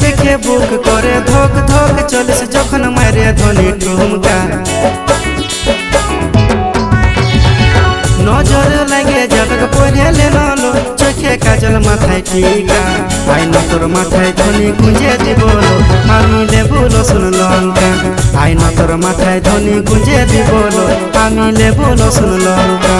দেখে বুক করে ধক ধক চলিস যখন মারে ধ্বনি ঠুমকা নজর লাগে জটক পড়েলে নলো চোখে কাজল মাথায় টিকা আইন তোর মাথায় ধ্বনি গুঁজে দিবলো আমি লেবু রসুন লঙ্কা আইন তোর মাথায় ধ্বনি গুঁজে দিবলো আমি লেবু রসুন লঙ্কা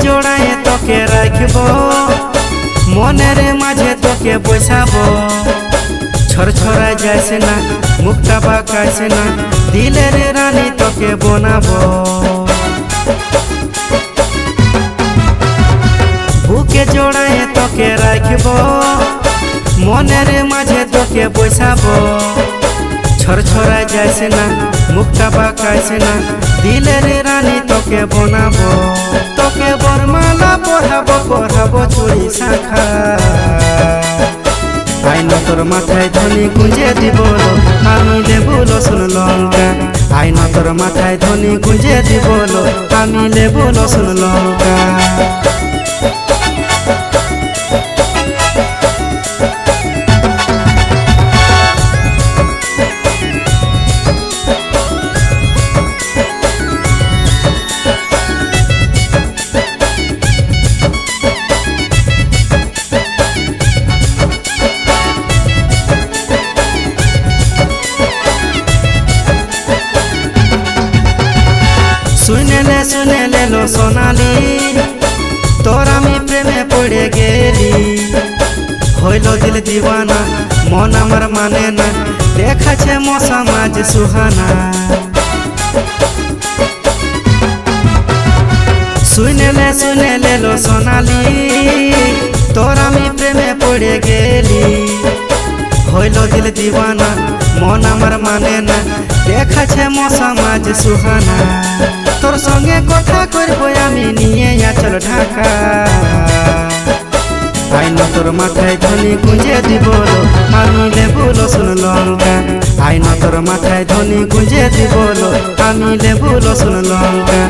জোড়ায় তোকে রাখবো মনের মাঝে তোকে বসাবো ছড়ছড়া যাইস না মুখটা বাঁকাইস না দিলের রানী তোকে বানাবো বুকে জোড়ায় তোকে রাখবো মনের মাঝে তোকে বসাবো ছড়ছড়া যাইস না মুখটা বাঁকাইস না দিলের রানী তোকে বানাবো তোকে বরমালা পড়াবো পড়াবো চুড়ি শাখা আইন তোর মাথায় ধ্বনি গুঁজে দিব আমি লেবু রসুন লঙ্কা আইন তোর মাথায় ধ্বনি গুঁজে দিব আমি লেবু রসুন লঙ্কা শুনেলে লো সোনালি তোর আমি প্রেমে পড়ে গেলি হইল দিল দিওয়ানা মন আমার মানে না দেখাছে মশা মাঝ সুহানা শুনেলে লো সোনালি তোর আমি প্রেমে পড়ে গেলি হইল দিল দিওয়ানা মন আমার মানে না দেখাছে মশা মাঝ সুহানা তোর সঙ্গে কথা করবো আমি নিয়ে আচল ঢাকা আইন তোর মাথায় ধ্বনি গুঁজে দিব আমি লেবু রসুন লঙ্কা আইন তোর মাথায় ধ্বনি গুঁজে দিব আমি লেবু রসুন লঙ্কা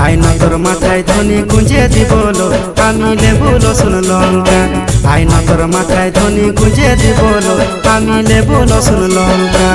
আইন তোর মাথায় ধ্বনি গুঁজে দিব আমি লেবু রসুন লঙ্কা আইন তোর মাথায় ধ্বনি গুঁজে দিব আমি লেবু রসুন লঙ্কা